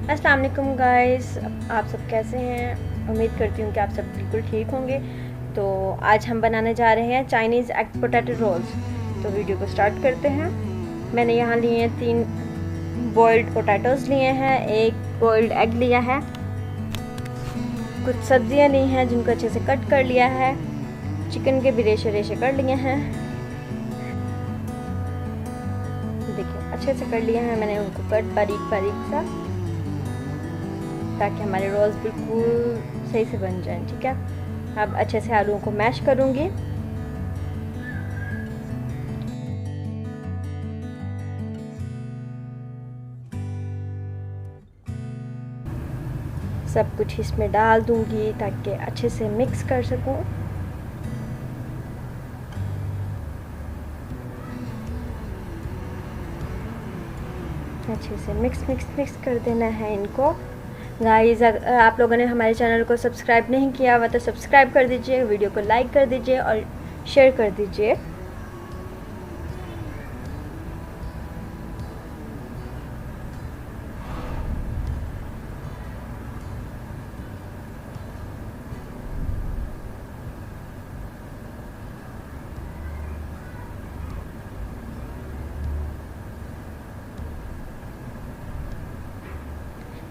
अस्सलाम वालेकुम गाइस, आप सब कैसे हैं। उम्मीद करती हूँ कि आप सब बिल्कुल ठीक होंगे। तो आज हम बनाने जा रहे हैं चाइनीज़ एग पोटैटो रोल्स। तो वीडियो को स्टार्ट करते हैं। मैंने यहाँ लिए हैं 3 बॉइल्ड पोटैटोज़ लिए हैं, 1 बॉइल्ड एग लिया है, कुछ सब्जियाँ ली हैं जिनको अच्छे से कट कर लिया है, चिकन के भी रेशे रेशे कर लिए हैं। देखिए अच्छे से कर लिए हैं मैंने उनको कट बारीक बारीक सा, ताकि हमारे रोल्स बिल्कुल सही से बन जाएं। ठीक है, अब अच्छे से आलूओं को मैश करूँगी। सब कुछ इसमें डाल दूँगी ताकि अच्छे से मिक्स कर सकूँ। अच्छे से मिक्स कर देना है इनको। गाइस, अगर आप लोगों ने हमारे चैनल को सब्सक्राइब नहीं किया हुआ तो सब्सक्राइब कर दीजिए, वीडियो को लाइक कर दीजिए और शेयर कर दीजिए।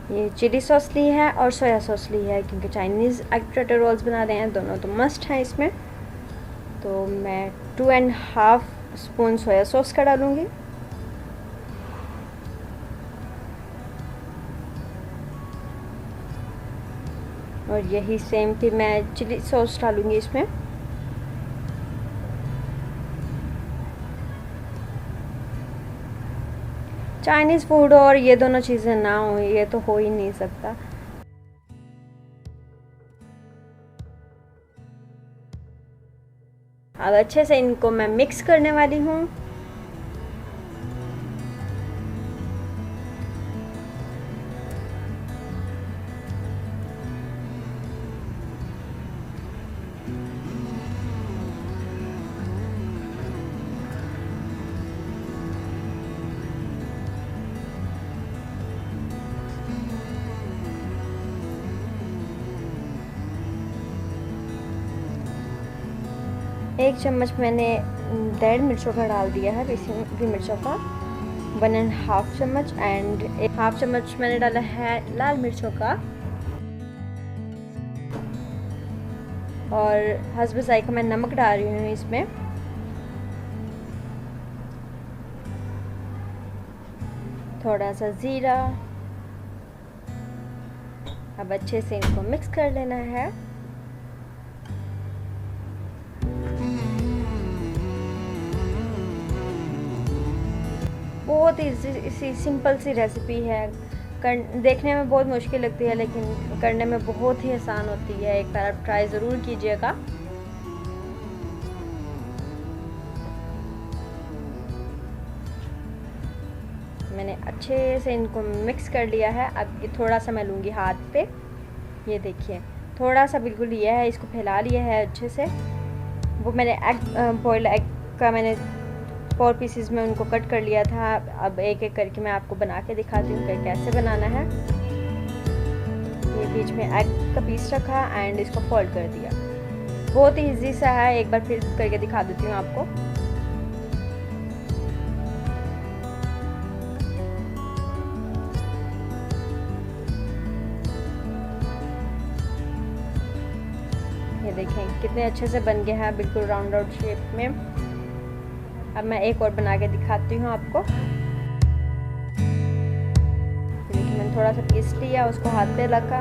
ये चिली सॉस ली है और सोया सॉस ली है, क्योंकि चाइनीज़ एग पोटैटो रोल्स बना रहे हैं, दोनों तो मस्ट हैं इसमें। तो मैं 2.5 स्पून सोया सॉस का डालूँगी। और यही सेम फिर मैं चिली सॉस डालूँगी इसमें। चाइनीज़ फूड और ये दोनों चीज़ें ना हो, ये तो हो ही नहीं सकता। अब अच्छे से इनको मैं मिक्स करने वाली हूँ। एक चम्मच मैंने रेड मिर्चों का डाल दिया है, बेसिन मिर्चों का 1.5 चम्मच, एंड 1/2 चम्मच मैंने डाला है लाल मिर्चों का। और हस्ब ज़ायक़ा मैं नमक डाल रही हूँ इसमें। थोड़ा सा ज़ीरा। अब अच्छे से इनको मिक्स कर लेना है। बहुत ही सिंपल सी रेसिपी है, देखने में बहुत मुश्किल लगती है लेकिन करने में बहुत ही आसान होती है। एक बार आप ट्राई ज़रूर कीजिएगा। मैंने अच्छे से इनको मिक्स कर लिया है। अब ये थोड़ा सा मैं लूँगी हाथ पे, ये देखिए थोड़ा सा बिल्कुल लिया है, इसको फैला लिया है अच्छे से। वो मैंने बॉइल्ड एग का मैंने 4 पीसेस में उनको कट कर लिया था। अब एक एक करके मैं आपको बना के दिखाती हूँ कि कैसे बनाना है। ये बीच में एग का पीस रखा एंड इसको फोल्ड कर दिया। बहुत ही इजी सा है, एक बार फिर करके दिखा देती हूँ आपको। ये देखें कितने अच्छे से बन गया है, बिल्कुल राउंड शेप में। अब मैं एक और बना के दिखाती हूँ आपको। देखिए मैंने थोड़ा सा पीस लिया, उसको हाथ पे रखा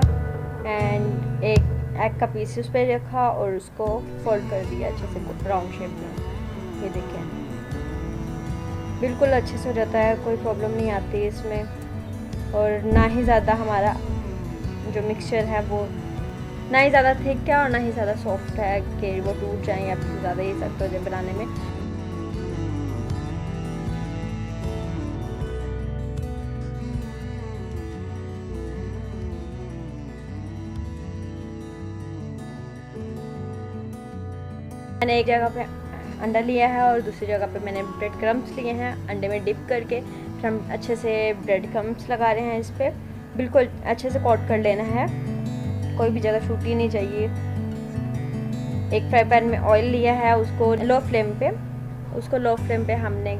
एंड एक एग का पीस उस पर रखा और उसको फोल्ड कर दिया अच्छे से राउंड शेप में। ये देखिए बिल्कुल अच्छे से हो जाता है, कोई प्रॉब्लम नहीं आती इसमें। और ना ही ज़्यादा हमारा जो मिक्सचर है वो ना ही ज़्यादा थिक है और ना ही ज़्यादा सॉफ्ट है कि वो टूट जाए या फिर ज़्यादा ये सख्त हो जाए बनाने में। मैंने एक जगह पे अंडा लिया है और दूसरी जगह पे मैंने ब्रेड क्रम्स लिए हैं। अंडे में डिप करके फिर हम अच्छे से ब्रेड क्रम्स लगा रहे हैं इस पर। बिल्कुल अच्छे से कोट कर लेना है, कोई भी जगह छूटी नहीं चाहिए। एक फ्राई पैन में ऑयल लिया है, उसको लो फ्लेम पे हमने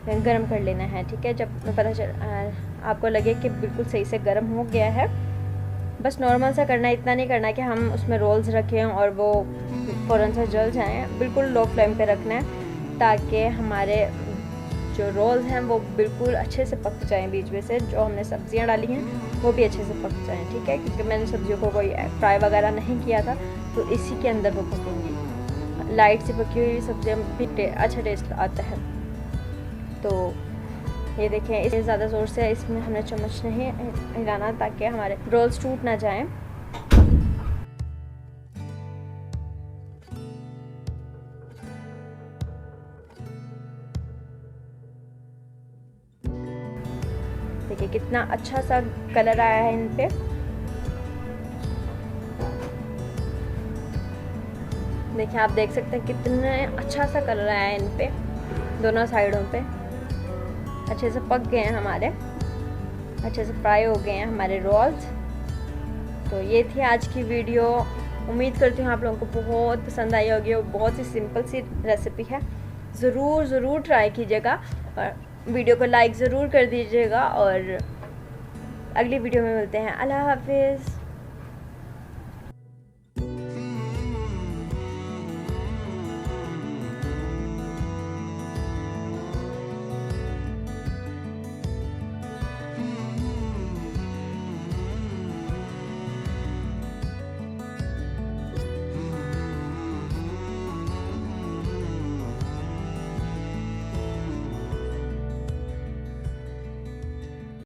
गरम कर लेना है। ठीक है, जब पता चल आपको लगे कि बिल्कुल सही से गरम हो गया है, बस नॉर्मल सा करना है, इतना नहीं करना है कि हम उसमें रोल्स रखें और वो फ़ौरन से जल जाएं। बिल्कुल लो फ्लेम पे रखना है ताकि हमारे जो रोल्स हैं वो बिल्कुल अच्छे से पक जाएं। बीच में से जो हमने सब्जियां डाली हैं वो भी अच्छे से पक जाएं। ठीक है, क्योंकि मैंने सब्जियों को कोई फ्राई वगैरह नहीं किया था, तो इसी के अंदर वो पकेंगी। लाइट से पकी हुई सब्जियाँ भी अच्छा टेस्ट आता है। तो ये देखें, इसे ज़्यादा ज़ोर से इसमें हमने चम्मच नहीं हिलाना ताकि हमारे रोल्स टूट ना जाएं। देखिए कितना अच्छा सा कलर आया है इन पे। देखिए आप देख सकते हैं कितना अच्छा सा कलर आया है इन पे, दोनों साइडों पे अच्छे से पक गए हैं हमारे, अच्छे से फ्राई हो गए हैं हमारे रोल्स। तो ये थी आज की वीडियो। उम्मीद करती हूँ आप लोगों को बहुत पसंद आई होगी और बहुत ही सिंपल सी रेसिपी है। ज़रूर ट्राई कीजिएगा और वीडियो को लाइक ज़रूर कर दीजिएगा। और अगली वीडियो में मिलते हैं। अल्लाह हाफिज़।